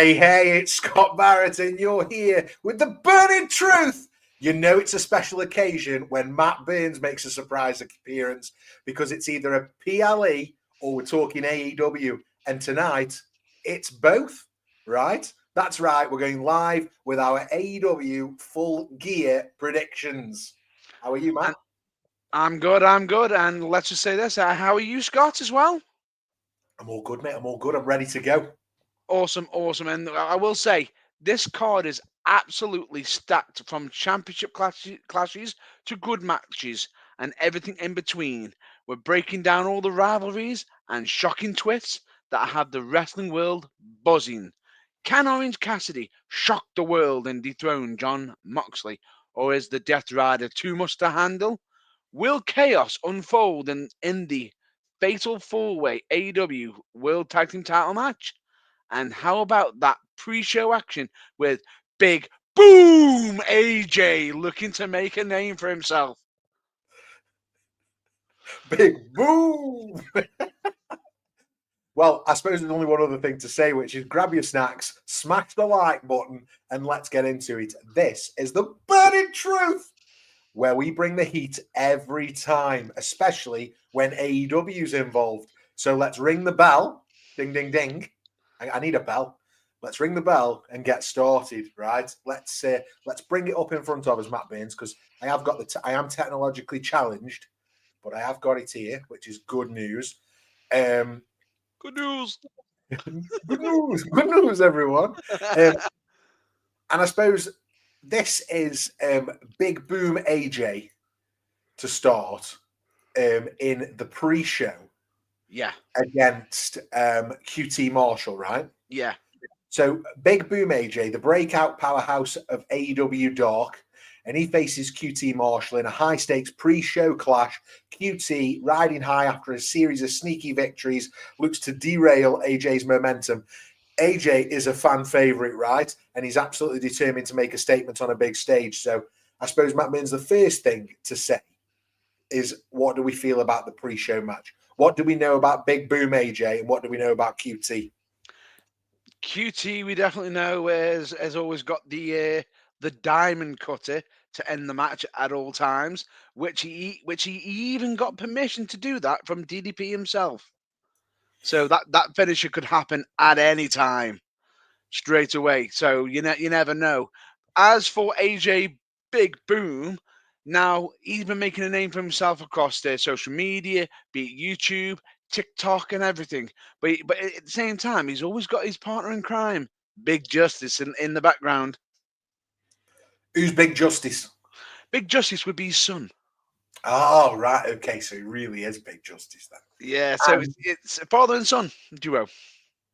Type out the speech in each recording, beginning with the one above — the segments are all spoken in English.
Hey, hey, it's Scott Barrett, and you're here with the burning truth. You know it's a special occasion when Matt Burns makes a surprise appearance because it's either a PLE or we're talking AEW. And tonight, it's both, right? That's right, we're going live with our AEW Full Gear predictions. How are you, Matt? I'm good. And let's just say this. How are you, Scott, as well? I'm all good, mate. I'm all good. I'm ready to go. Awesome. And I will say, this card is absolutely stacked from championship clashes to good matches and everything in between. We're breaking down all the rivalries and shocking twists that have the wrestling world buzzing. Can Orange Cassidy shock the world and dethrone John Moxley? Or is the Death Rider too much to handle? Will chaos unfold in the fatal four-way AEW World Tag Team title match? And how about that pre-show action with Big Boom AJ looking to make a name for himself? Big Boom! Well, I suppose there's only one other thing to say, which is grab your snacks, smash the like button, and let's get into it. This is the burning truth, where we bring the heat every time, especially when AEW's involved. So let's ring the bell. Ding, ding, ding. I need a bell. Let's ring the bell and get started, right? Let's bring it up in front of us, Matt Burns, because I have got I am technologically challenged, but I have got it here, which is good news. Good news. Good news, everyone. And I suppose this is Big Boom AJ to start in the pre-show. Yeah. Against QT Marshall, right? Yeah. So Big Boom AJ, the breakout powerhouse of AEW Dark, and he faces QT Marshall in a high-stakes pre-show clash. QT, riding high after a series of sneaky victories, looks to derail AJ's momentum. AJ is a fan favorite, right? And he's absolutely determined to make a statement on a big stage. So I suppose, Matt Burns, the first thing to say is, what do we feel about the pre-show match? What do we know about Big Boom AJ, and what do we know about QT? QT, we definitely know has always got the diamond cutter to end the match at all times, which he even got permission to do that from DDP himself. So that finisher could happen at any time, straight away. So you never know. As for AJ Big Boom, now he's been making a name for himself across their social media, be it YouTube, TikTok, and everything. But at the same time, he's always got his partner in crime, Big Justice, in the background. Who's Big Justice? Big Justice would be his son. Oh, right. Okay, so he really is Big Justice then. Yeah, so it's a father and son duo.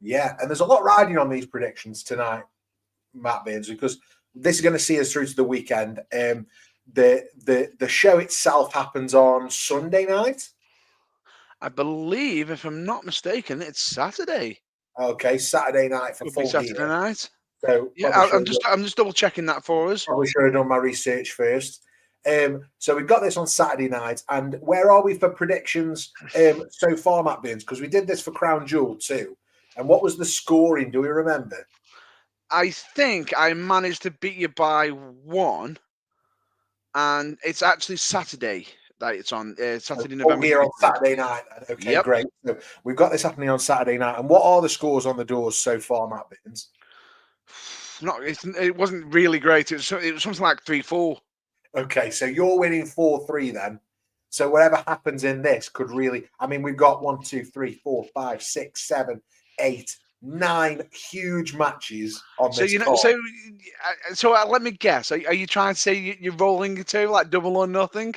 Yeah, and there's a lot riding on these predictions tonight, Matt Burns, because this is going to see us through to the weekend. The show itself happens on Sunday night. I believe, if I'm not mistaken, it's Saturday. Okay, Saturday night for Full Saturday Gear. night. So Yeah, I'm just double checking that for us. Probably should have done my research first. So we've got this on Saturday night, and where are we for predictions so far, Matt Burns? Because we did this for Crown Jewel too. And what was the scoring? Do we remember? I think I managed to beat you by one, and it's actually Saturday that it's on. Saturday, November. Here on Saturday night. Okay, yep. Great. So we've got this happening on Saturday night. And what are the scores on the doors so far, Matt Burns? It wasn't really great. It was something like 3-4. Okay, so you're winning 4-3 then. So whatever happens in this could really, I mean, we've got 1, 2, 3, 4, 5, 6, 7, 8, 9 huge matches on this. So let me guess. Are you trying to say you're rolling it too, like double or nothing?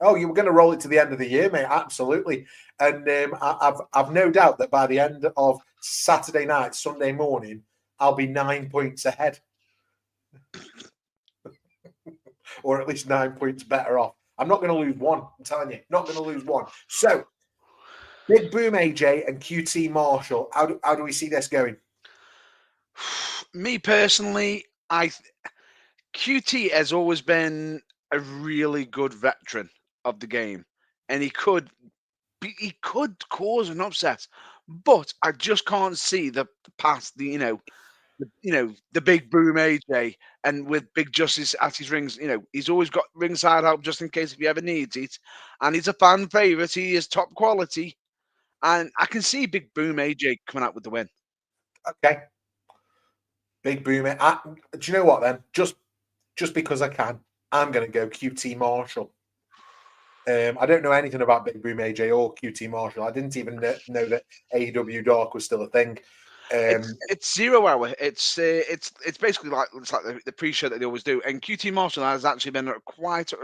Oh, you were going to roll it to the end of the year, mate. Absolutely. And I've no doubt that by the end of Saturday night, Sunday morning, I'll be 9 points ahead. Or at least 9 points better off. I'm not going to lose one. I'm telling you, not going to lose one. So, Big Boom AJ and QT Marshall. How do we see this going? Me personally, QT has always been a really good veteran of the game, and he could cause an upset, but I just can't see the past. the big boom AJ, and with Big Justice at his rings, he's always got ringside help just in case if he ever needs it. And he's a fan favorite. He is top quality, and I can see Big Boom AJ coming out with the win. Okay, Big Boom. Do you know what then? Just because I can, I'm going to go QT Marshall. I don't know anything about Big Boom AJ or QT Marshall. I didn't even know that AEW Dark was still a thing. It's 0 hour. It's basically like the pre-show that they always do. And QT Marshall has actually been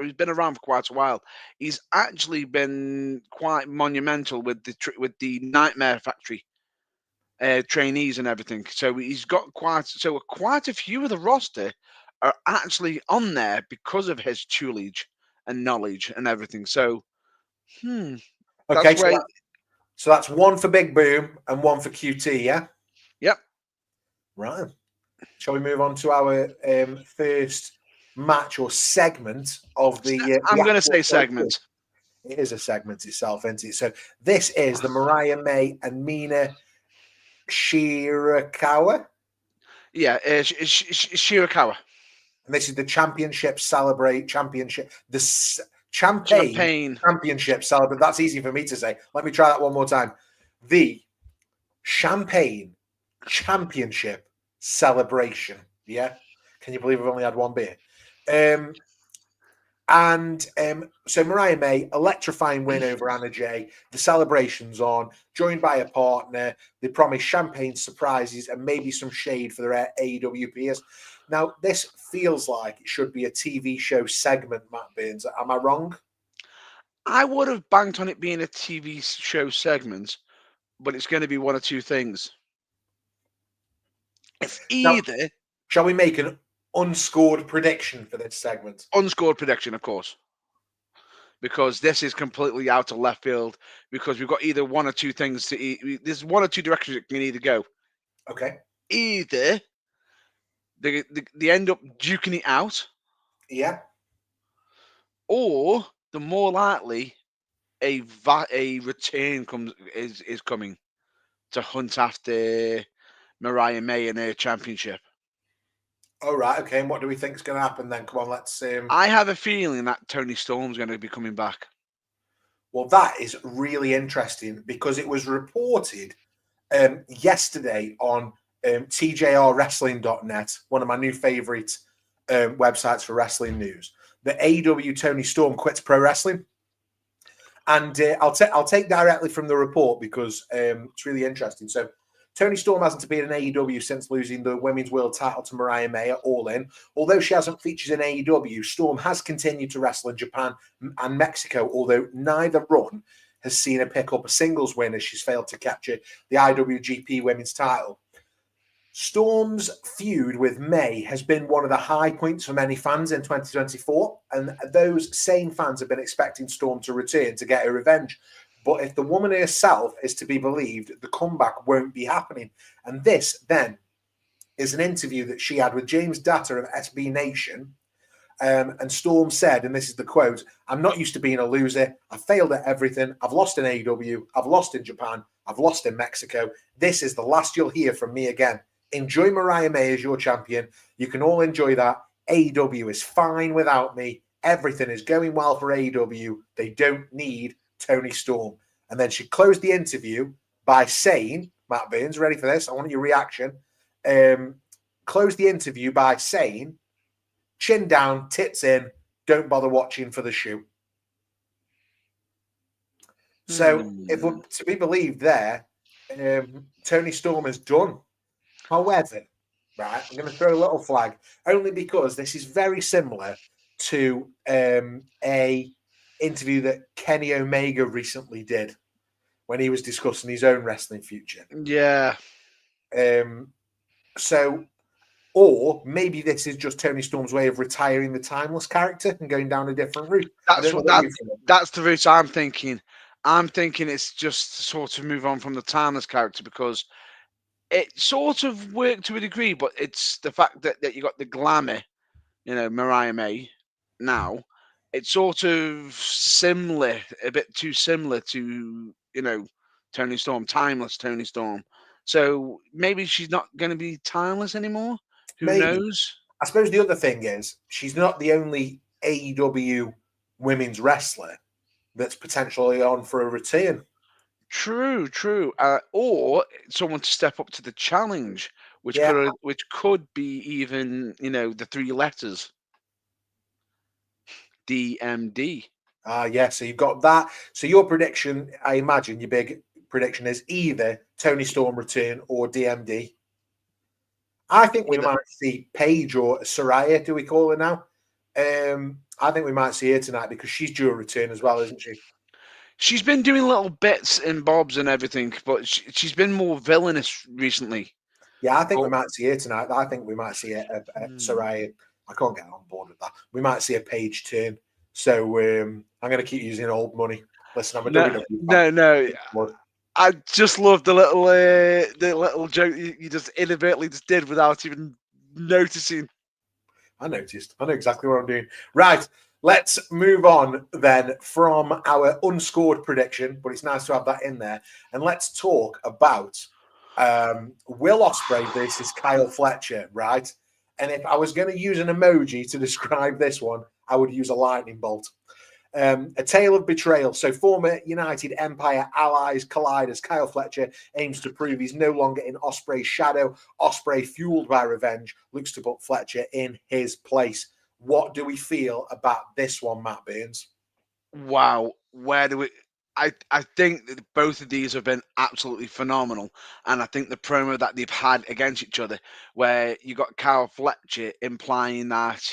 he's been around for quite a while. He's actually been quite monumental with the Nightmare Factory trainees and everything. So he's got quite a few of the roster are actually on there because of his tutelage and knowledge and everything. So, okay, that's so that's one for Big Boom and one for QT, yeah? Yep. Right. Shall we move on to our first match or segment of the? I'm going to say segment. It is a segment itself, isn't it? So this is the Mariah May and Mina Shirakawa. Yeah, Shirakawa. And this is the Championship Championship. The Champagne Championship Celebrate. That's easy for me to say. Let me try that one more time. The Champagne Championship Celebration. Yeah. Can you believe I've only had one beer? So Mariah May, electrifying win over Anna Jay. The celebration's on, joined by a partner. They promise champagne surprises and maybe some shade for their AEW peers. Now, this feels like it should be a TV show segment, Matt Burns. Am I wrong? I would have banked on it being a TV show segment, but it's going to be one of two things. It's either... Now, shall we make an unscored prediction for this segment? Unscored prediction, of course. Because this is completely out of left field. Because we've got either one or two things to eat. There's one or two directions it can either go. Okay. Either they end up duking it out. Yeah. Or the more likely a return is coming to hunt after Mariah May and her championship. All right, okay. And what do we think is going to happen then? Come on, let's. I have a feeling that Toni Storm's going to be coming back. Well, that is really interesting because it was reported yesterday on TJRWrestling.net, one of my new favorite websites for wrestling news, that AEW Toni Storm quits pro wrestling. And I'll take directly from the report because it's really interesting. So Toni Storm hasn't appeared in AEW since losing the Women's World title to Mariah May at All In. Although she hasn't featured in AEW, Storm has continued to wrestle in Japan and Mexico, although neither run has seen her pick up a singles win as she's failed to capture the IWGP Women's title. Storm's feud with May has been one of the high points for many fans in 2024, and those same fans have been expecting Storm to return to get her revenge. But if the woman herself is to be believed, the comeback won't be happening. And this, then, is an interview that she had with James Datta of SB Nation. And Storm said, and this is the quote, "I'm not used to being a loser. I've failed at everything. I've lost in AEW. I've lost in Japan. I've lost in Mexico. This is the last you'll hear from me again. Enjoy Mariah May as your champion. You can all enjoy that. AEW is fine without me. Everything is going well for AEW. They don't need Toni Storm." And then she closed the interview by saying, Matt Burns, ready for this? I want your reaction. Closed the interview by saying, "Chin down, tits in, don't bother watching for the shoe." So if we're to be believed there, Toni Storm is done. However, right, I'm going to throw a little flag, only because this is very similar to a interview that Kenny Omega recently did when he was discussing his own wrestling future. Yeah. Or maybe this is just Toni Storm's way of retiring the Timeless character and going down a different route. That's the route I'm thinking. I'm thinking it's just sort of move on from the Timeless character because it sort of worked to a degree, but it's the fact that you got the glamour, Mariah May now. It's sort of similar, a bit too similar to, Toni Storm, Timeless Toni Storm. So maybe she's not going to be timeless anymore. Who Maybe. knows? I suppose the other thing is she's not the only AEW women's wrestler that's potentially on for a return. True, true. Or someone to step up to the challenge, which Yeah. could be even, the three letters. DMD. Yeah, so you've got that. So your prediction, I imagine your big prediction is either Tony Storm return or DMD. I think we might see Paige or Saraya, do we call her now? I think we might see her tonight because she's due a return as well, isn't she? She's been doing little bits and bobs and everything, but she's been more villainous recently. Yeah, I think we might see her tonight. I think we might see a Saraya. I can't get on board with that. We might see a Paige turn. So I'm going to keep using old money. Listen, I'm a WWE fan. No. I just love the little joke you just inadvertently just did without even noticing. I noticed. I know exactly what I'm doing. Right. Let's move on then from our unscored prediction, but it's nice to have that in there. And let's talk about Will Ospreay versus Kyle Fletcher, right? And if I was going to use an emoji to describe this one, I would use a lightning bolt. A tale of betrayal. So former United Empire allies collide as Kyle Fletcher aims to prove he's no longer in Ospreay's shadow. Ospreay, fueled by revenge, looks to put Fletcher in his place. What do we feel about this one, Matt Burns? Wow. Where do we... I think that both of these have been absolutely phenomenal. And I think the promo that they've had against each other, where you got Kyle Fletcher implying that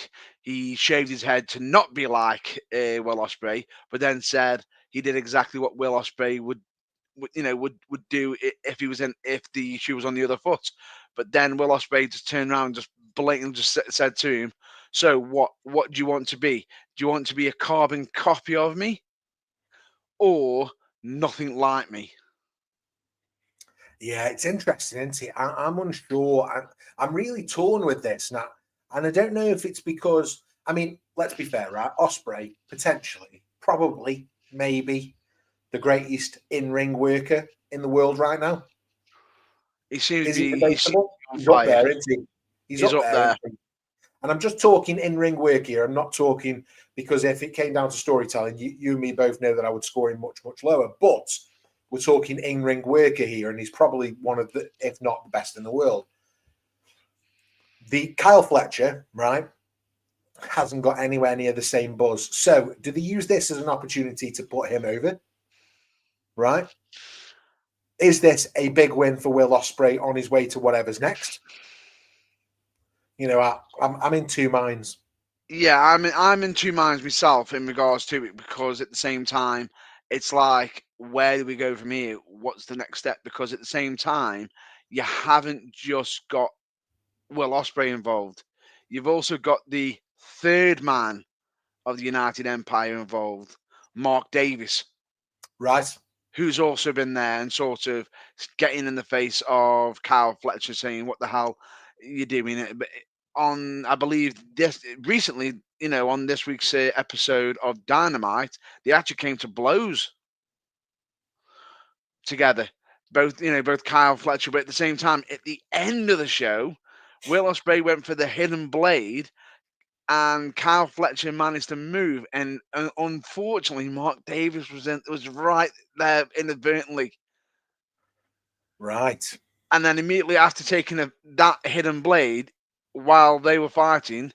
he shaved his head to not be like Will Ospreay, but then said he did exactly what Will Ospreay would do if the shoe was on the other foot. But then Will Ospreay just turned around and just blatantly just said to him, "So what do you want to be? Do you want to be a carbon copy of me? Or nothing like me?" Yeah, it's interesting, isn't it? I'm unsure. I'm really torn with this now. And I don't know if it's because, I mean, let's be fair, right? Ospreay, potentially, probably, maybe the greatest in-ring worker in the world right now. He seems Is to he be debatable? He's up there, isn't he? He's up there. And I'm just talking in-ring work here. I'm not talking because if it came down to storytelling, you and me both know that I would score him much, much lower. But we're talking in-ring worker here, and he's probably one of the, if not the best in the world. The Kyle Fletcher, right, hasn't got anywhere near the same buzz. So do they use this as an opportunity to put him over? Right? Is this a big win for Will Ospreay on his way to whatever's next? You know, I'm in two minds. Yeah, I'm in two minds myself in regards to it, because at the same time, it's like, where do we go from here? What's the next step? Because at the same time, you haven't just got Will Ospreay involved. You've also got the third man of the United Empire involved, Mark Davis. Right. Who's also been there and sort of getting in the face of Kyle Fletcher, saying, "What the hell are you doing?" But I believe this recently, on this week's episode of Dynamite, they actually came to blows together. Both Kyle Fletcher, but at the same time, at the end of the show, Will Ospreay went for the hidden blade, and Kyle Fletcher managed to move, and unfortunately, Mark Davis was right there inadvertently. Right. And then immediately after taking that hidden blade, while they were fighting,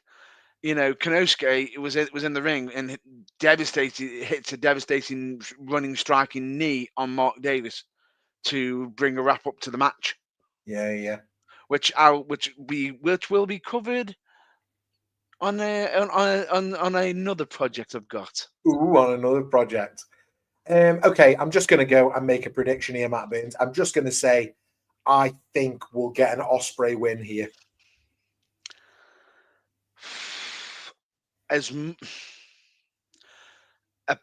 Konosuke was in the ring and hits a devastating running striking knee on Mark Davis to bring a wrap up to the match. Yeah. Which will be covered on another project I've got. Ooh, on another project. Okay, I'm just going to go and make a prediction here, Matt Burns. I'm just going to say, I think we'll get an Ospreay win here. A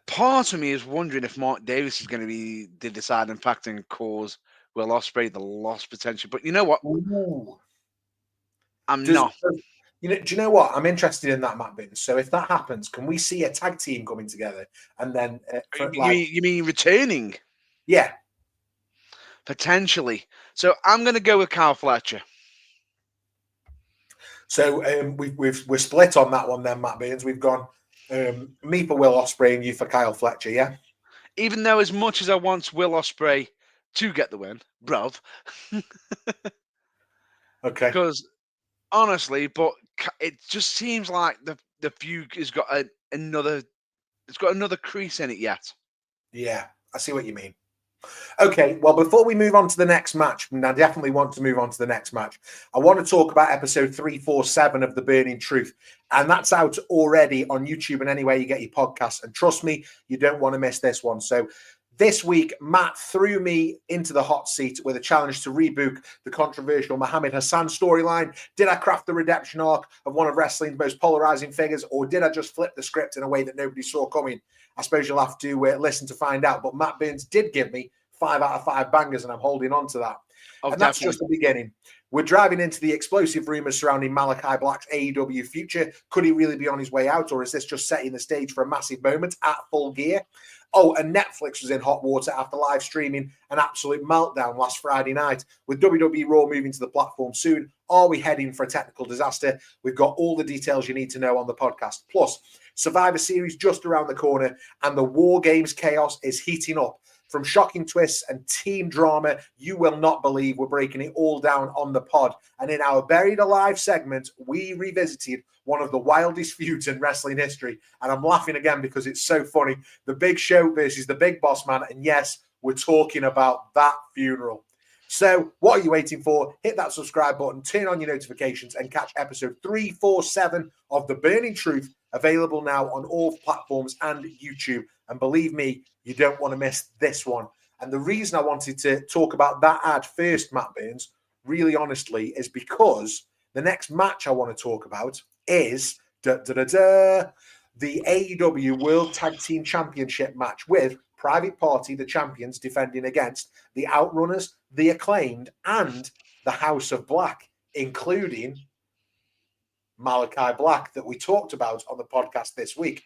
part of me is wondering if Mark Davis is going to be the deciding factor and cause Will Ospreay the loss potential. But you know what? Ooh. I'm not. Do you know what? I'm interested in that, Matt Burns. So if that happens, can we see a tag team coming together and then? You mean returning? Yeah. Potentially. So I'm going to go with Kyle Fletcher. So we're split on that one then, Matt Baines. We've gone me for Will Ospreay and you for Kyle Fletcher, yeah? Even though as much as I want Will Ospreay to get the win, bruv. Okay. Because honestly, but it just seems like the feud has got another crease in it yet. Yeah, I see what you mean. Okay, well, before we move on to the next match, and I definitely want to move on to the next match, I want to talk about episode 347 of The Burning Truth. And that's out already on YouTube and anywhere you get your podcasts. And trust me, you don't want to miss this one. So this week, Matt threw me into the hot seat with a challenge to reboot the controversial Muhammad Hassan storyline. Did I craft the redemption arc of one of wrestling's most polarizing figures, or did I just flip the script in a way that nobody saw coming? I suppose you'll have to listen to find out. But Matt Burns did give me 5 out of 5 bangers, and I'm holding on to that. Oh, and that's just the beginning. We're driving into the explosive rumors surrounding Malachi Black's AEW future. Could he really be on his way out, or is this just setting the stage for a massive moment at Full Gear? Oh, and Netflix was in hot water after live streaming an absolute meltdown last Friday night. With WWE Raw moving to the platform soon, are we heading for a technical disaster? We've got all the details you need to know on the podcast. Plus, Survivor Series just around the corner, and the War Games chaos is heating up. From shocking twists and team drama, you will not believe. We're breaking it all down on the pod. And in our Buried Alive segment, we revisited one of the wildest feuds in wrestling history. And I'm laughing again because it's so funny. The Big Show versus the Big Boss Man. And yes, we're talking about that funeral. So what are you waiting for? Hit that subscribe button, turn on your notifications, and catch episode 347 of The Burning Truth, available now on all platforms and YouTube. And believe me, you don't want to miss this one. And the reason I wanted to talk about that ad first, Matt Burns, really honestly, is because the next match I want to talk about is the AEW World Tag Team Championship match with Private Party, the champions, defending against the Outrunners, the Acclaimed, and the House of Black, including Malachi Black that we talked about on the podcast this week.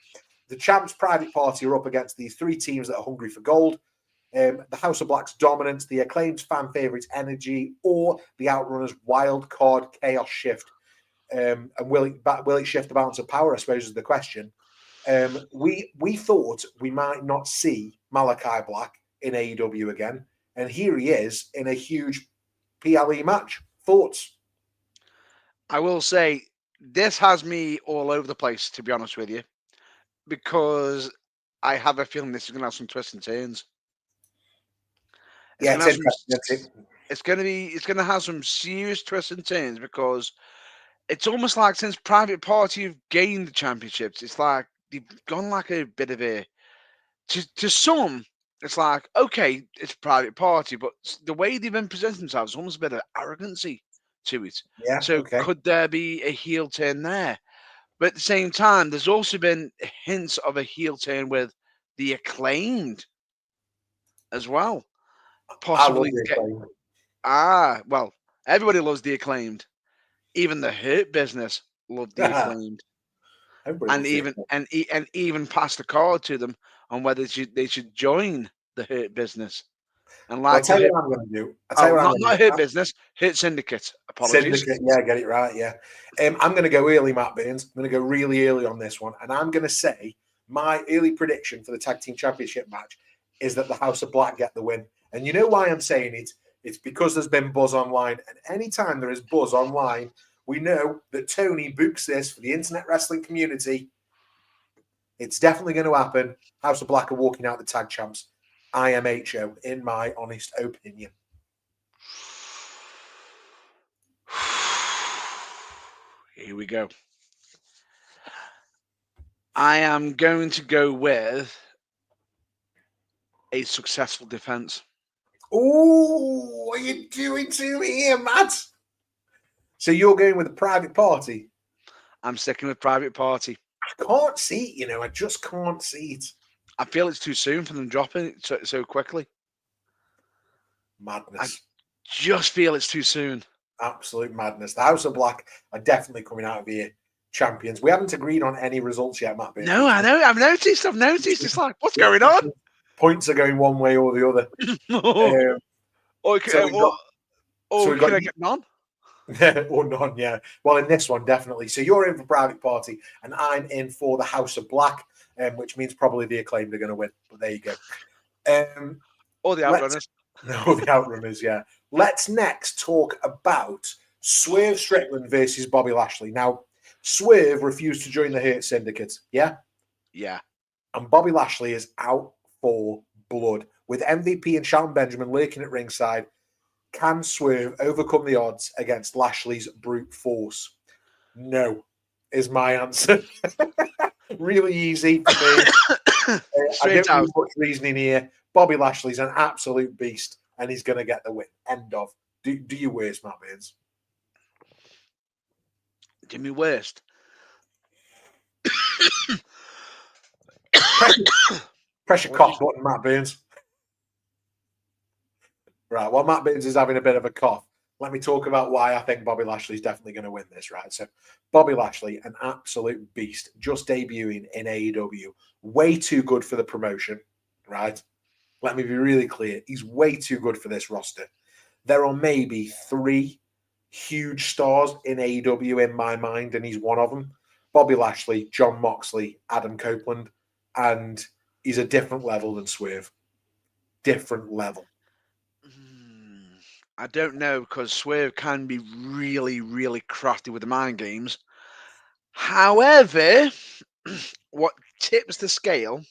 The champs Private Party are up against these 3 teams that are hungry for gold. The House of Black's dominance, the Acclaimed fan favorites energy, or the Outrunners wild card chaos shift. And will it shift the balance of power, I suppose, is the question. We thought we might not see Malachi Black in AEW again. And here he is in a huge PLE match. Thoughts? I will say, this has me all over the place, to be honest with you, because I have a feeling this is going to have some twists and turns. It's going to have some serious twists and turns, because it's almost like since Private Party have gained the championships, it's like they've gone like a bit of a to some. It's like, okay, it's Private Party, but the way they've been presenting themselves is almost a bit of arrogancy to it. Yeah. So could there be a heel turn there? But at the same time, there's also been hints of a heel turn with the Acclaimed as well. Possibly. Well, everybody loves the Acclaimed. Even the Hurt Business loved the Acclaimed. And even passed the card to them on whether they should join the Hurt Business. And like, I'll tell you what I'm going to do. Not Hurt Business, Hurt Syndicate. Apologies. Syndicate, yeah, get it right, yeah. I'm going to go early, Matt Burns. I'm going to go really early on this one. And I'm going to say my early prediction for the Tag Team Championship match is that the House of Black get the win. And you know why I'm saying it? It's because there's been buzz online. And anytime there is buzz online, we know that Tony books this for the internet wrestling community. It's definitely going to happen. House of Black are walking out the tag champs. IMHO, in my honest opinion. Here we go. I am going to go with a successful defense. Oh, what are you doing to me here, Matt? So you're going with a Private Party? I'm sticking with Private Party. I can't see it, I just can't see it. I feel it's too soon for them dropping it so quickly. Madness. I just feel it's too soon. Absolute madness. The House of Black are definitely coming out of here champions. We haven't agreed on any results yet, Matt. No, I know. I've noticed. It's like, what's going on? Points are going one way or the other. Or, So we got, so we can got I get none? or none, yeah. Well, in this one, definitely. So you're in for Private Party, and I'm in for the House of Black, which means probably the Acclaimed are going to win. But there you go. Or the Outrunners. No, the Outrunners, yeah. Let's next talk about Swerve Strickland versus Bobby Lashley. Now, Swerve refused to join the Hurt Syndicate, yeah? Yeah. And Bobby Lashley is out for blood. With MVP and Shelton Benjamin lurking at ringside, can Swerve overcome the odds against Lashley's brute force? No, is my answer. Really easy for me. I don't need much reasoning here. Bobby Lashley's an absolute beast, and he's going to get the win. End of. Do your worst, Matt Burns. Do me worst. Pressure cough button, Matt Burns. Right, while Matt Burns is having a bit of a cough, let me talk about why I think Bobby Lashley's definitely going to win this, right? So, Bobby Lashley, an absolute beast, just debuting in AEW. Way too good for the promotion, right? Let me be really clear. He's way too good for this roster. There are maybe 3 huge stars in AEW in my mind, and he's one of them. Bobby Lashley, Jon Moxley, Adam Copeland, and he's a different level than Swerve. Different level. I don't know, because Swerve can be really, really crafty with the mind games. However, what tips the scale,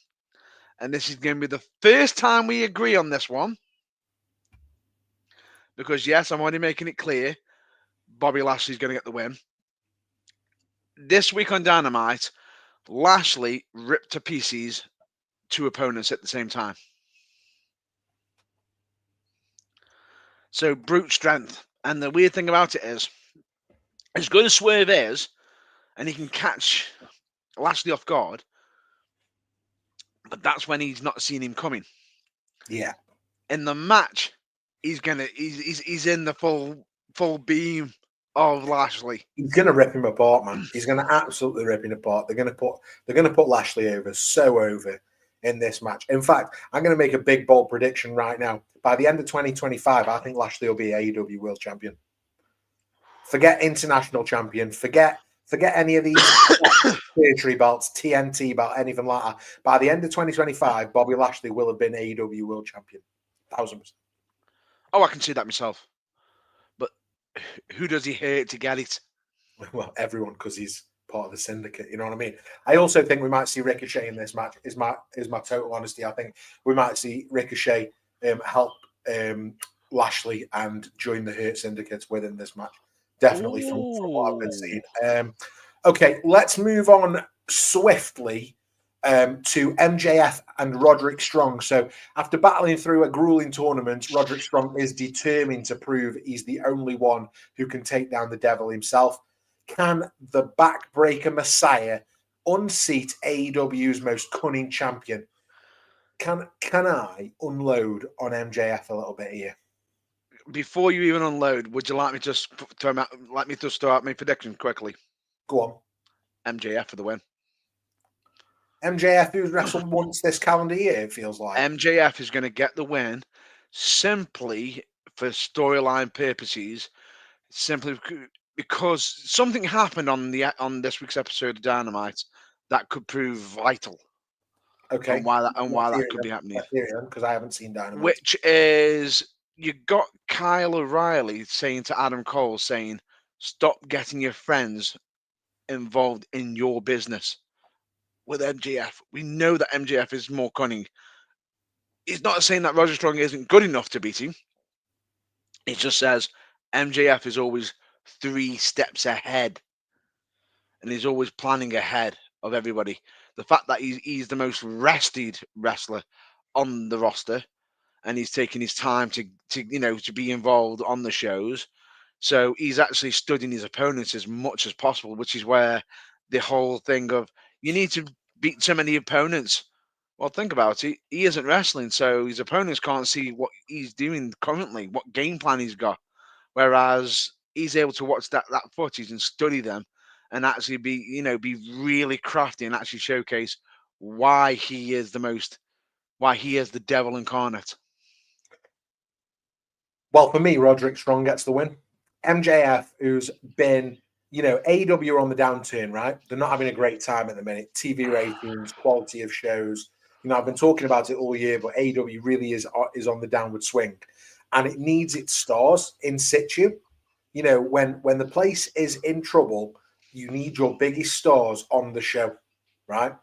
and this is going to be the first time we agree on this one, because yes, I'm already making it clear, Bobby Lashley's going to get the win. This week on Dynamite, Lashley ripped to pieces 2 opponents at the same time. So brute strength. And the weird thing about it is, as good as Swerve is, and he can catch Lashley off guard, but that's when he's not seen him coming. Yeah. In the match, he's in the full beam of Lashley. He's gonna rip him apart, man. He's gonna absolutely rip him apart. They're gonna put Lashley over, so over in this match. In fact, I'm gonna make a big bold prediction right now. By the end of 2025, I think Lashley will be AEW World Champion. Forget international champion. Forget any of these territory belts, TNT belt, anything like that. By the end of 2025, Bobby Lashley will have been AEW World Champion. 1000%. Oh, I can see that myself. But who does he hurt to get it? Well, everyone, because he's part of the syndicate. You know what I mean? I also think we might see Ricochet in this match. Is my total honesty. I think we might see Ricochet help Lashley and join the Hurt Syndicates within this match. Definitely from what I've been seeing. Okay, let's move on swiftly to MJF and Roderick Strong. So after battling through a grueling tournament, Roderick Strong is determined to prove he's the only one who can take down the devil himself. Can the Backbreaker Messiah unseat AEW's most cunning champion? Can I unload on MJF a little bit here? Before you even unload, would you like me to just throw out my prediction quickly? Go on. MJF for the win. MJF, who's wrestled once this calendar year, it feels like. MJF is going to get the win simply for storyline purposes, simply because something happened on this week's episode of Dynamite that could prove vital. Okay. And why that could be happening. Because I haven't seen Dynamite. Which is, you got Kyle O'Reilly saying to Adam Cole, saying, stop getting your friends involved in your business. With MJF, we know that MJF is more cunning. He's not saying that Roger Strong isn't good enough to beat him. He just says MJF is always 3 steps ahead, and he's always planning ahead of everybody. The fact that he's the most rested wrestler on the roster, and he's taking his time to be involved on the shows. So he's actually studying his opponents as much as possible, which is where the whole thing of you need to beat so many opponents. Well, think about it. He isn't wrestling, so his opponents can't see what he's doing currently, what game plan he's got. Whereas he's able to watch that footage and study them, and actually be really crafty and actually showcase why he is the devil incarnate. Well, for me, Roderick Strong gets the win. MJF, who's been, AEW are on the downturn, right? They're not having a great time at the minute. TV ratings, quality of shows. I've been talking about it all year, but AEW really is on the downward swing, and it needs its stars in situ. When the place is in trouble, you need your biggest stars on the show, right?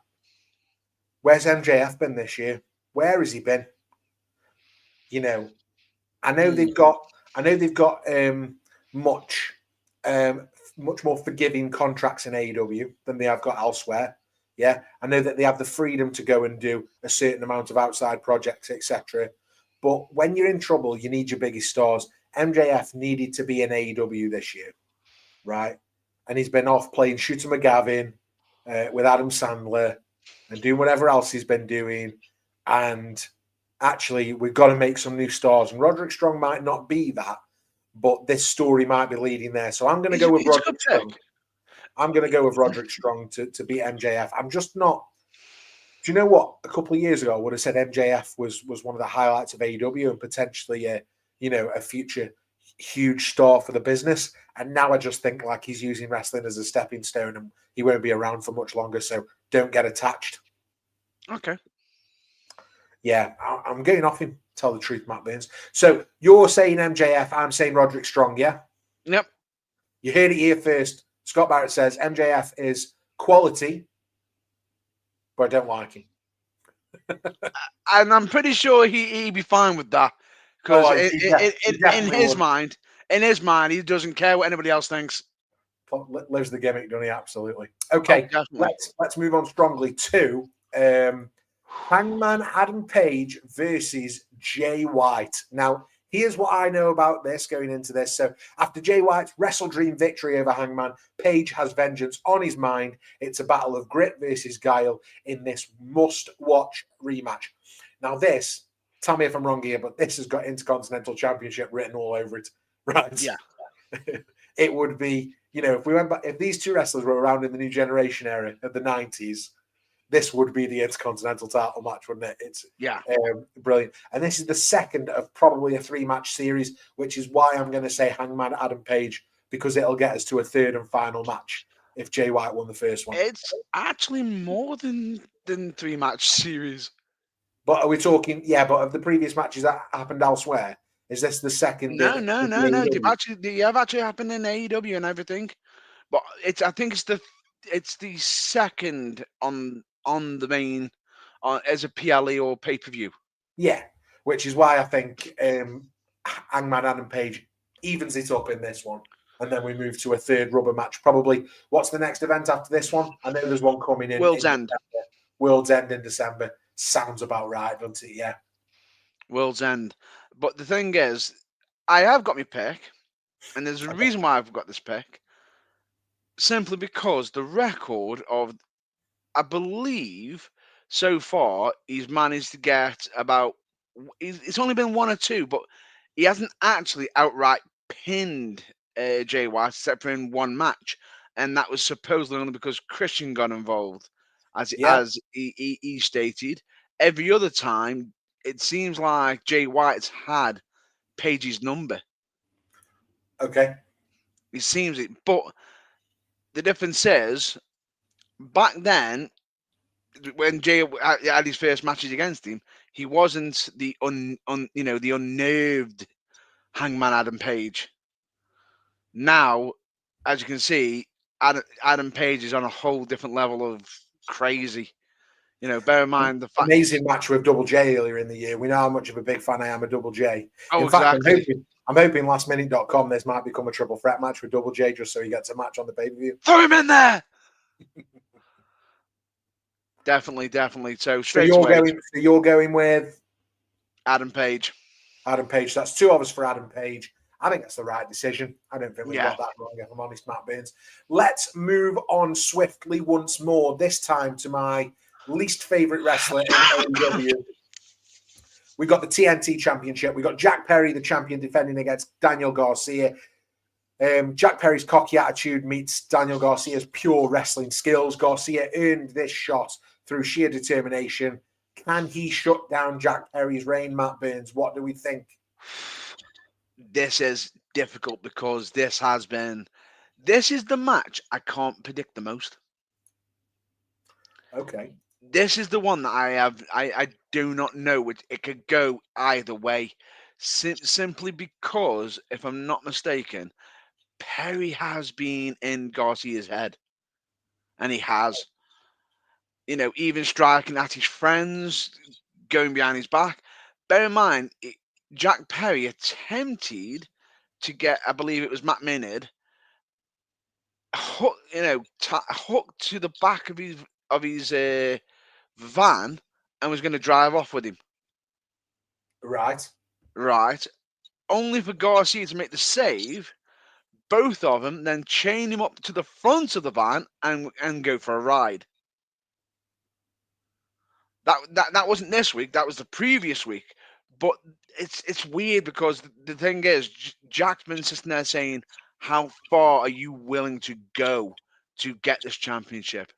Where's MJF been this year? Where has he been? I know they've got much more forgiving contracts in AEW than they have got elsewhere. Yeah, I know that they have the freedom to go and do a certain amount of outside projects, etc. But when you're in trouble, you need your biggest stars. MJF needed to be in AEW this year, right? And he's been off playing Shooter McGavin with Adam Sandler and doing whatever else he's been doing. And actually, we've got to make some new stars. And Roderick Strong might not be that, but this story might be leading there. So I'm going to go with Roderick Strong. I'm going to go with Roderick Strong to beat MJF. I'm just not. Do you know what? A couple of years ago, I would have said MJF was one of the highlights of AEW and potentially a future huge star for the business. And now I just think like he's using wrestling as a stepping stone and he won't be around for much longer. So don't get attached. Okay. Yeah, I'm going off him. Tell the truth, Matt Burns. So you're saying MJF, I'm saying Roderick Strong, yeah? Yep. You heard it here first. Scott Barrett says MJF is quality, but I don't like him. And I'm pretty sure he'd be fine with that. Because in his mind, he doesn't care what anybody else thinks. Lives the gimmick, doesn't he? Absolutely. Okay, let's move on strongly to Hangman Adam Page versus Jay White. Now, here's what I know about this going into this. So after Jay White's Wrestle Dream victory over Hangman, Page has vengeance on his mind. It's a battle of grit versus guile in this must-watch rematch. Now this, tell me if I'm wrong here, but this has got Intercontinental Championship written all over it, right? Yeah. It would be, if we went back, if these two wrestlers were around in the New Generation era of the 90s, this would be the Intercontinental title match, wouldn't it? It's brilliant. And this is the second of probably a 3-match series, which is why I'm going to say Hangman Adam Page, because it'll get us to a third and final match if Jay White won the first one. It's actually more than 3-match series. But are we talking, but of the previous matches that happened elsewhere, is this the second? No. They have actually happened in AEW and everything. But I think it's the second on the main as a PLE or pay-per-view. Yeah, which is why I think Hangman Adam Page evens it up in this one. And then we move to a third rubber match. Probably, what's the next event after this one? I know there's one coming in. World's End. December. World's End in December. Sounds about right, doesn't it? Yeah. World's End. But the thing is, I have got my pick. And there's a reason why I've got this pick. Simply because the record of, I believe, so far, he's managed to get about, it's only been 1 or 2, but he hasn't actually outright pinned Jay White except for in 1 match. And that was supposedly only because Christian got involved, as he stated. Every other time, it seems like Jay White's had Page's number. Okay. It seems it, but the difference is, back then, when Jay had his first matches against him, he wasn't the the unnerved Hangman Adam Page. Now, as you can see, Adam Page is on a whole different level of crazy. Bear in mind the fact. Amazing match with Double J earlier in the year. We know how much of a big fan I am of Double J. Oh, in fact, exactly. I'm hoping lastminute.com this might become a triple threat match with Double J just so he gets a match on the pay-per-view. Throw him in there! Definitely. So you're going with Adam Page. Adam Page. That's 2 of us for Adam Page. I think that's the right decision. I don't think we got that wrong, if I'm honest, Matt Burns. Let's move on swiftly once more, this time to my least favorite wrestler in AEW. We got the TNT Championship. We got Jack Perry, the champion, defending against Daniel Garcia. Jack Perry's cocky attitude meets Daniel Garcia's pure wrestling skills. Garcia earned this shot through sheer determination. Can he shut down Jack Perry's reign, Matt Burns? What do we think? this is difficult because this is the match I can't predict the most. Okay. This is the one that I do not know. It could go either way, simply because, if I'm not mistaken, Perry has been in Garcia's head, and he has, even striking at his friends, going behind his back. Bear in mind, Jack Perry attempted to get, I believe it was Matt Minard, hooked to the back of his van, and was going to drive off with him. Right. Right. Only for Garcia to make the save. Both of them then chain him up to the front of the van and go for a ride. That wasn't this week. That was the previous week. But it's weird because the thing is, Jack's been sitting there saying, "How far are you willing to go to get this championship?"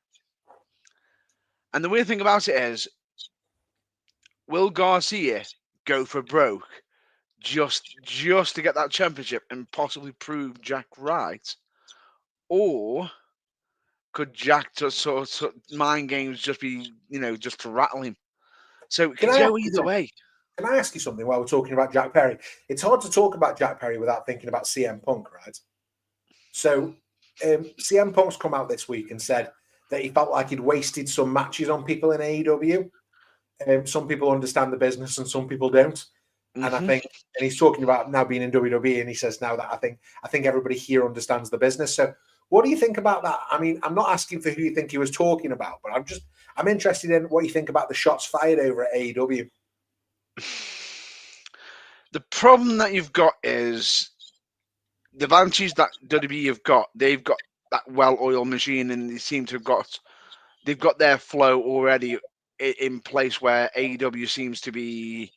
And the weird thing about it is, will Garcia go for broke just to get that championship and possibly prove Jack right, or could Jack just sort of mind games just be just to rattle him? So it Can could I ask go you either way. Can I ask you something while we're talking about Jack Perry? It's hard to talk about Jack Perry without thinking about CM Punk, right? So CM Punk's come out this week and said that he felt like he'd wasted some matches on people in AEW. Some people understand the business and some people don't. And I think, and he's talking about now being in WWE, and he says now that I think everybody here understands the business. So what do you think about that? I mean, I'm not asking for who you think he was talking about, but I'm interested in what you think about the shots fired over at AEW. The problem that you've got is the advantage that WWE have got. They've got that well-oiled machine, and they seem to have they've got their flow already in place, where AEW seems to be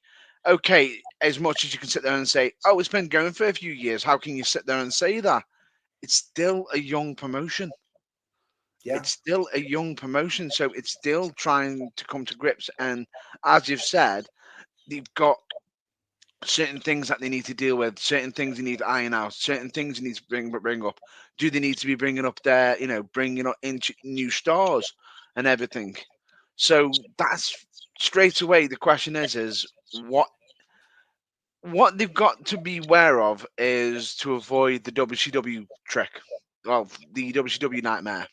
okay. As much as you can sit there and say, "Oh, it's been going for a few years," how can you sit there and say that? It's still a young promotion. Yeah. It's still a young promotion, so it's still trying to come to grips. And as you've said, they've got certain things that they need to deal with, certain things they need to iron out, certain things they need to bring up. Do they need to be bringing up bringing up into new stars and everything? So that's straight away the question is what they've got to be aware of is to avoid the WCW trick, well, the WCW nightmare,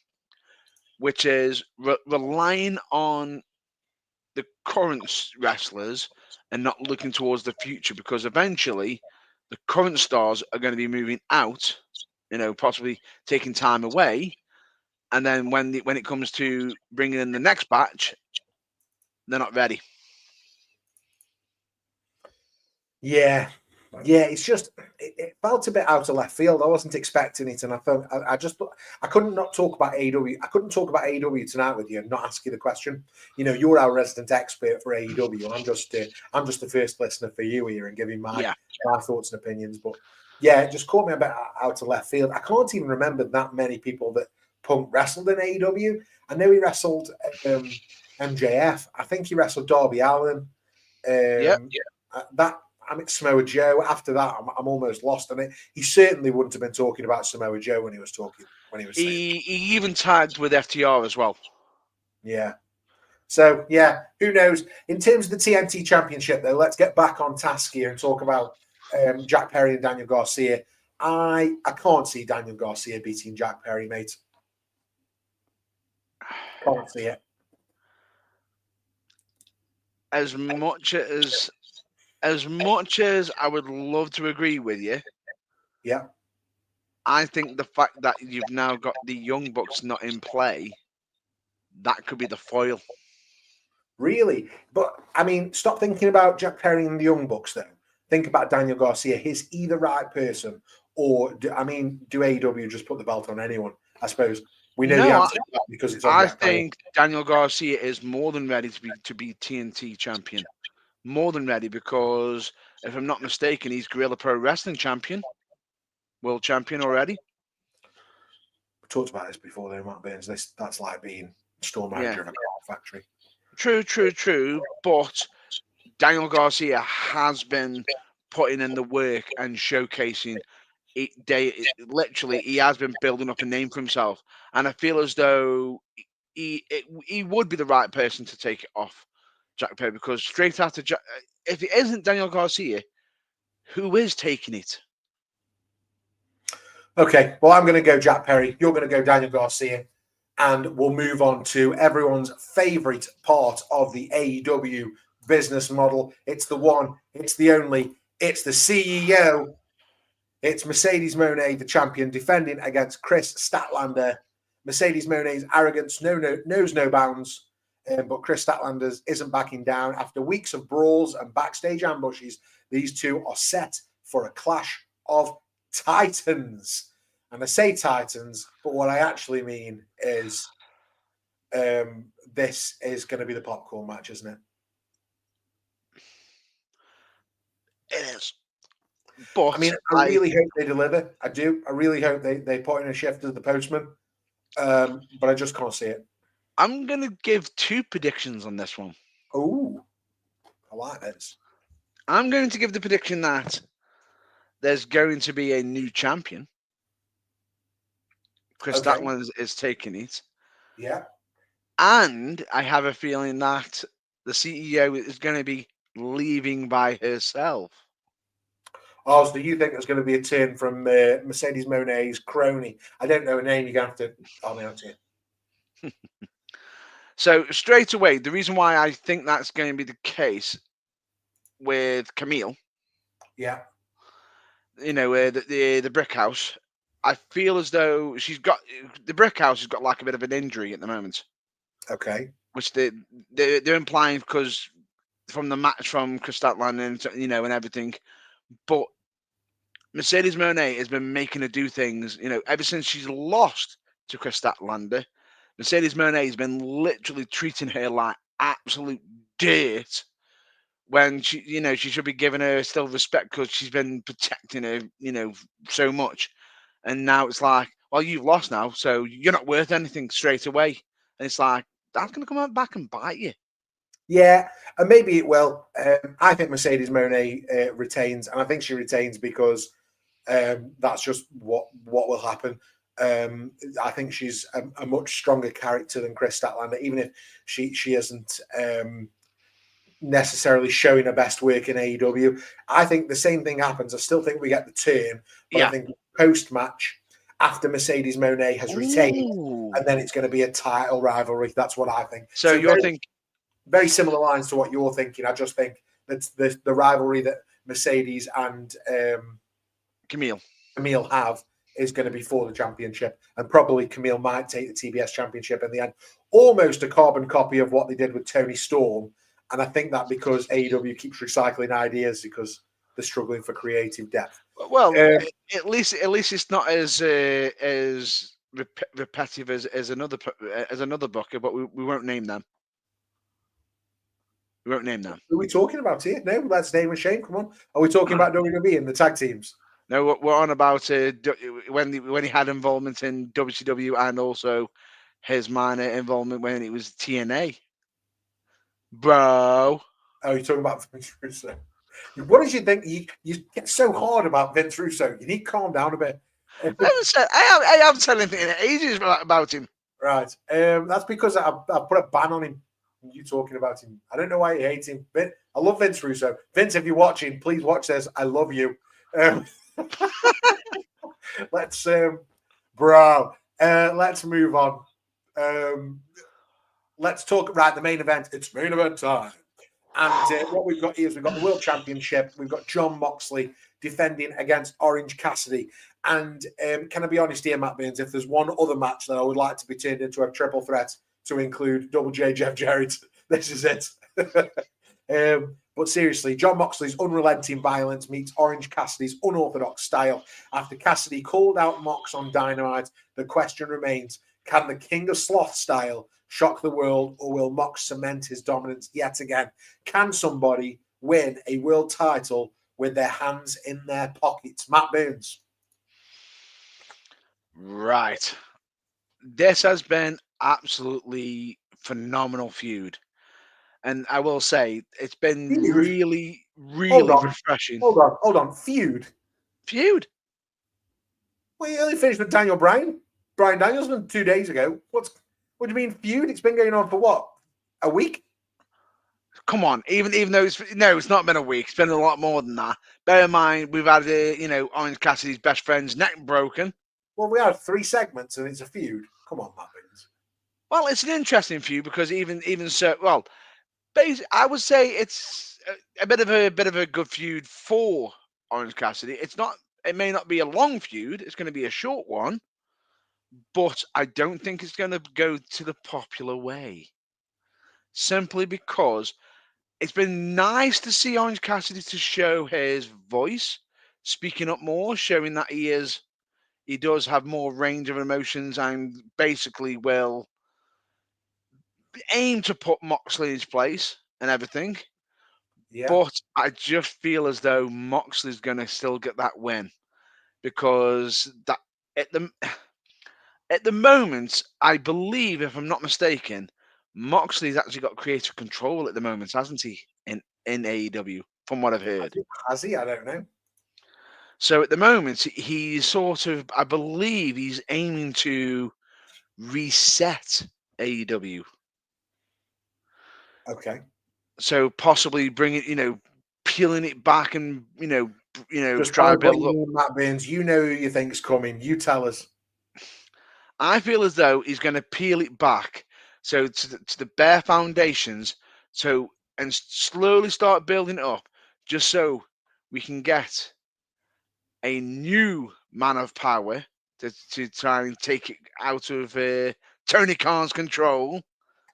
which is relying on the current wrestlers and not looking towards the future, because eventually the current stars are going to be moving out, possibly taking time away, and then when it comes to bringing in the next batch, they're not ready. Yeah, it's just it felt a bit out of left field. I wasn't expecting it, and I thought I couldn't not talk about AEW. I couldn't talk about AEW tonight with you and not ask you the question. You're our resident expert for AEW. I'm just the first listener for you here and giving my thoughts and opinions. But yeah, it just caught me a bit out of left field. I can't even remember that many people that Punk wrestled in AEW. I know he wrestled MJF. I think he wrestled Darby Allin. That. I mean, Samoa Joe. After that, I'm almost lost on it. He certainly wouldn't have been talking about Samoa Joe when he was talking. He even tagged with FTR as well. Yeah. So yeah, who knows? In terms of the TNT Championship, though, let's get back on task here and talk about Jack Perry and Daniel Garcia. I can't see Daniel Garcia beating Jack Perry, mate. Can't see it. As much as I would love to agree with you, yeah, I think the fact that you've now got the Young Bucks not in play, that could be the foil. Really? But, I mean, stop thinking about Jack Perry and the Young Bucks, though. Think about Daniel Garcia. He's either right person, or, do AEW just put the belt on anyone? I suppose we know the answer to that because it's on I Jack Perry. think Daniel Garcia is more than ready to be TNT champion. More than ready, because if I'm not mistaken, he's Guerrilla Pro Wrestling champion, world champion already. We talked about this before, though, Matt Burns. That's like being store manager of a car factory. True. But Daniel Garcia has been putting in the work and showcasing literally, he has been building up a name for himself, and I feel as though he would be the right person to take it off Jack Perry, because straight after if it isn't Daniel Garcia, who is taking it? Okay, well, I'm going to go Jack Perry. You're going to go Daniel Garcia. And we'll move on to everyone's favorite part of the AEW business model. It's the one, it's the only, it's the CEO. It's Mercedes Moné, the champion, defending against Kris Statlander. Mercedes Moné's arrogance knows no bounds, but Kris Statlander's isn't backing down. After weeks of brawls and backstage ambushes, these two are set for a clash of titans. And I say titans, but what I actually mean is this is going to be the popcorn match, isn't it? It is. But I mean, I really hope they deliver. I do. I really hope they put in a shift as the postman. But I just can't see it. I'm going to give 2 predictions on this one. Oh, I like this. I'm going to give the prediction that there's going to be a new champion. Kris Statlander is taking it. Yeah. And I have a feeling that the CEO is going to be leaving by herself. Oh, so you think there's going to be a turn from Mercedes Moné's crony? I don't know her name. You're going to have to tell me out here. So straight away, the reason why I think that's going to be the case with Camille, yeah, you know, the brick house, I feel as though the brick house has got like a bit of an injury at the moment. Okay. Which they're implying because from the match from Kris Statlander and, you know, and everything. But Mercedes Moné has been making her do things, you know, ever since she's lost to Kris Statlander. Mercedes Moné has been literally treating her like absolute dirt when she, you know, she should be giving her still respect because she's been protecting her, you know, so much. And now it's like, well, you've lost now, so you're not worth anything straight away. And it's like, that's going to come back and bite you. Yeah, and maybe it will. I think Mercedes Moné retains, and I think she retains because that's just what will happen. I think she's a much stronger character than Kris Statlander, even if she isn't necessarily showing her best work in AEW. I think the same thing happens. I still think we get the turn, but I think post-match, after Mercedes Moné has retained, and then it's going to be a title rivalry. That's what I think. So you're thinking very similar lines to what you're thinking. I just think that the rivalry that Mercedes and Camille have is going to be for the championship, and probably Camille might take the TBS Championship in the end. Almost a carbon copy of what they did with Toni Storm, and I think that because AEW keeps recycling ideas because they're struggling for creative depth. Well, at least it's not as repetitive as another booker, but we won't name them. We won't name them. Who are we talking about here? No, let's name and shame. Come on. Are we talking about WWE and the tag teams? No, we're on about when he had involvement in WCW and also his minor involvement when it was TNA. Bro. Oh, you're talking about Vince Russo. What did you think? You get so hard about Vince Russo. You need to calm down a bit. I haven't said anything in ages about him. Right. That's because I put a ban on him. You talking about him. I don't know why you hate him. I love Vince Russo. Vince, if you're watching, please watch this. I love you. Let's move on. Let's talk the main event. It's main event time. And what we've got here is we've got the World Championship. We've got Jon Moxley defending against Orange Cassidy. And can I be honest here, Matt Burns, if there's one other match that I would like to be turned into a triple threat to include Double J Jeff Jarrett, this is it. But seriously, Jon Moxley's unrelenting violence meets Orange Cassidy's unorthodox style. After Cassidy called out Mox on Dynamite, the question remains, can the King of Sloth style shock the world, or will Mox cement his dominance yet again? Can somebody win a world title with their hands in their pockets? Matt Burns. Right. This has been absolutely phenomenal feud. And I will say, it's been really, really refreshing. Hold on. Feud. We only finished with Daniel Bryan Danielson 2 days ago. What do you mean feud? It's been going on for what? A week? Come on, even though it's not been a week. It's been a lot more than that. Bear in mind, we've had Orange Cassidy's best friend's neck broken. Well, we had 3 segments and it's a feud. Come on, Matt Bins. Well, it's an interesting feud because even so, well, basically, I would say it's a bit of a good feud for Orange Cassidy. It's not. It may not be a long feud. It's going to be a short one, but I don't think it's going to go to the popular way. Simply because it's been nice to see Orange Cassidy to show his voice, speaking up more, showing that he does have more range of emotions and basically will aim to put Moxley in his place and everything. Yeah. But I just feel as though Moxley's going to still get that win because that at the moment, I believe, if I'm not mistaken, Moxley's actually got creative control at the moment, hasn't he? In AEW, from what I've heard. Has he? I don't know. So at the moment, he's sort of, I believe, he's aiming to reset AEW. Okay. So possibly bring it, peeling it back and Just try to build up. Matt Bins, you know who you think's coming. You tell us. I feel as though he's going to peel it back, so to the bare foundations, and slowly start building it up, just so we can get a new man of power to try and take it out of Tony Khan's control.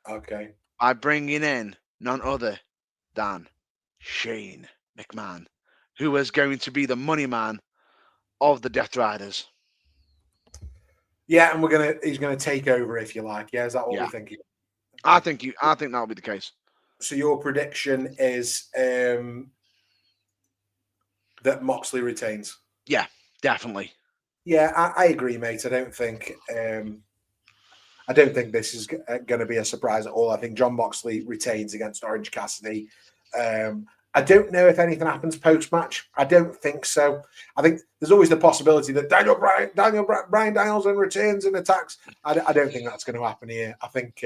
Okay. By bringing in none other than Shane McMahon, who is going to be the money man of the Death Riders. Yeah, and he's gonna take over, if you like. Yeah, is that what we're thinking? I think that'll be the case. So your prediction is that Moxley retains? Yeah, definitely. Yeah, I agree, mate. I don't think this is going to be a surprise at all. I think Jon Moxley retains against Orange Cassidy. I don't know if anything happens post-match. I don't think so. I think there's always the possibility that Bryan Danielson returns and attacks. I don't think that's going to happen here. I think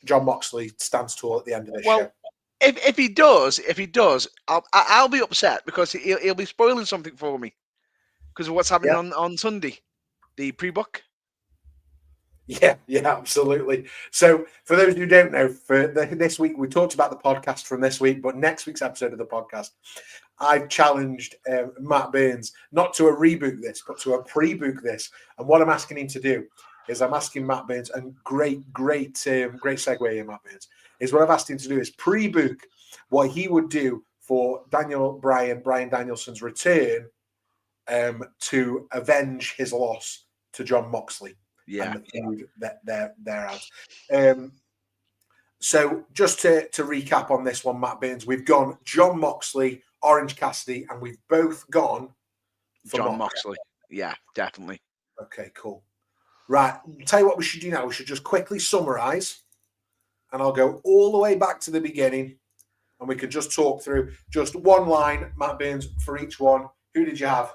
Jon Moxley stands tall at the end of this show. If he does, I'll be upset because he'll be spoiling something for me because of what's happening on Sunday, the pre-book. Yeah, absolutely. So, for those who don't know, this week we talked about the podcast from this week, but next week's episode of the podcast, I've challenged Matt Burns not to a reboot this, but to a pre-book this. And what I'm asking him to do is I'm asking Matt Burns, and great segue here, Matt Burns, is what I've asked him to do is pre-book what he would do for Bryan Danielson's return to avenge his loss to Jon Moxley. Yeah, and the feud that they're out. So just to recap on this one, Matt Burns, we've gone Jon Moxley, Orange Cassidy, and we've both gone for Jon Moxley. Yeah, definitely. Okay, cool. Right, I'll tell you what we should do now. We should just quickly summarize, and I'll go all the way back to the beginning, and we can just talk through just one line, Matt Burns, for each one. Who did you have?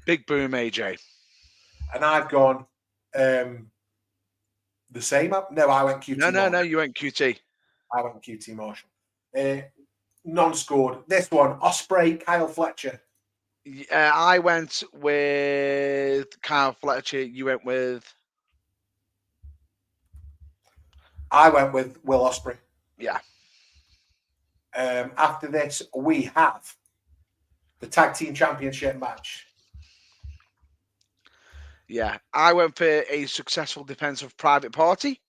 Big Boom AJ. And I've gone the same. No, I went QT. No, you went QT. I went QT Marshall. Non-scored. This one, Ospreay, Kyle Fletcher. I went with Kyle Fletcher. You went with? I went with Will Ospreay. Yeah. After this, we have the Tag Team Championship match. Yeah, I went for a successful defense of Private Party.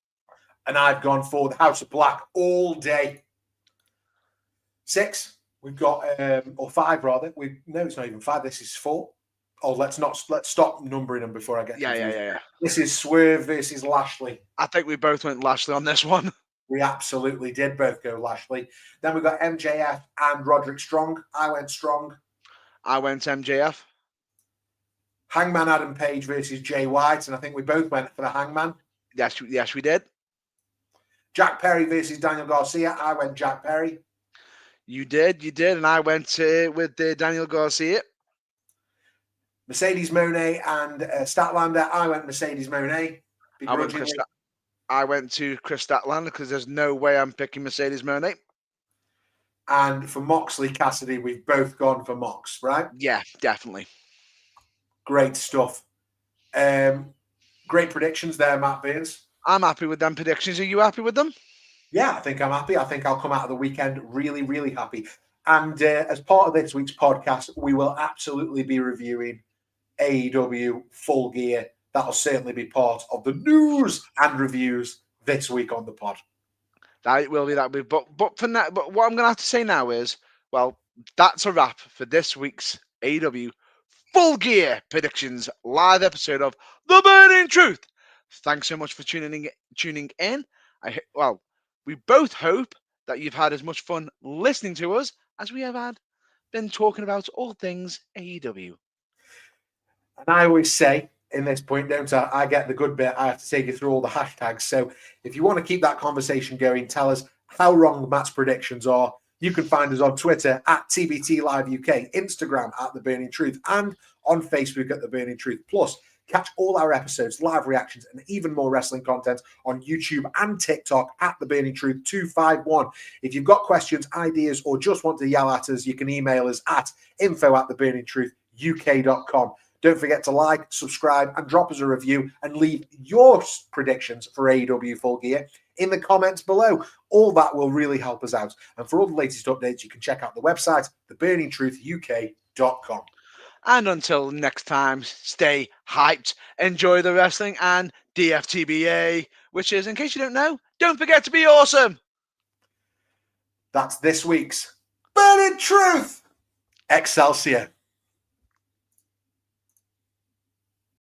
And I've gone for the House of Black all day. 6. We've got, or 5 rather. No, it's not even 5. This is 4. Oh, let's stop numbering them before I get confused. Yeah. This is Swerve versus Lashley. I think we both went Lashley on this one. We absolutely did both go Lashley. Then we've got MJF and Roderick Strong. I went Strong. I went MJF. Hangman Adam Page versus Jay White, and I think we both went for the Hangman. Yes, we did. Jack Perry versus Daniel Garcia. I went Jack Perry. You did, and I went with Daniel Garcia. Mercedes Moné and Statlander. I went Mercedes Moné. I went to Kris Statlander because there's no way I'm picking Mercedes Moné. And for Moxley Cassidy, we've both gone for Mox, right? Yeah, definitely. Great stuff. Great predictions there, Matt Beers. I'm happy with them predictions. Are you happy with them? Yeah, I think I'm happy. I think I'll come out of the weekend really, really happy. And as part of this week's podcast, we will absolutely be reviewing AEW Full Gear. That'll certainly be part of the news and reviews this week on the pod. That will be that. But for now, but what I'm going to have to say now is, well, that's a wrap for this week's AEW Full Gear predictions live episode of The Burning Truth. Thanks so much for tuning in. We both hope that you've had as much fun listening to us as we have been talking about all things AEW. And I always say in this point, don't I get the good bit. I have to take you through all the hashtags. So if you want to keep that conversation going, tell us how wrong Matt's predictions are. You can find us on Twitter at TBT Live UK, Instagram at The Burning Truth, and on Facebook at The Burning Truth. Plus, catch all our episodes, live reactions, and even more wrestling content on YouTube and TikTok at The Burning Truth 251. If you've got questions, ideas, or just want to yell at us, you can email us at info@theburningtruthuk.com. Don't forget to like, subscribe, and drop us a review and leave your predictions for AEW Full Gear in the comments below. All that will really help us out. And for all the latest updates, you can check out the website, theburningtruthuk.com. And until next time, stay hyped, enjoy the wrestling, and DFTBA, which is, in case you don't know, don't forget to be awesome. That's this week's Burning Truth. Excelsior.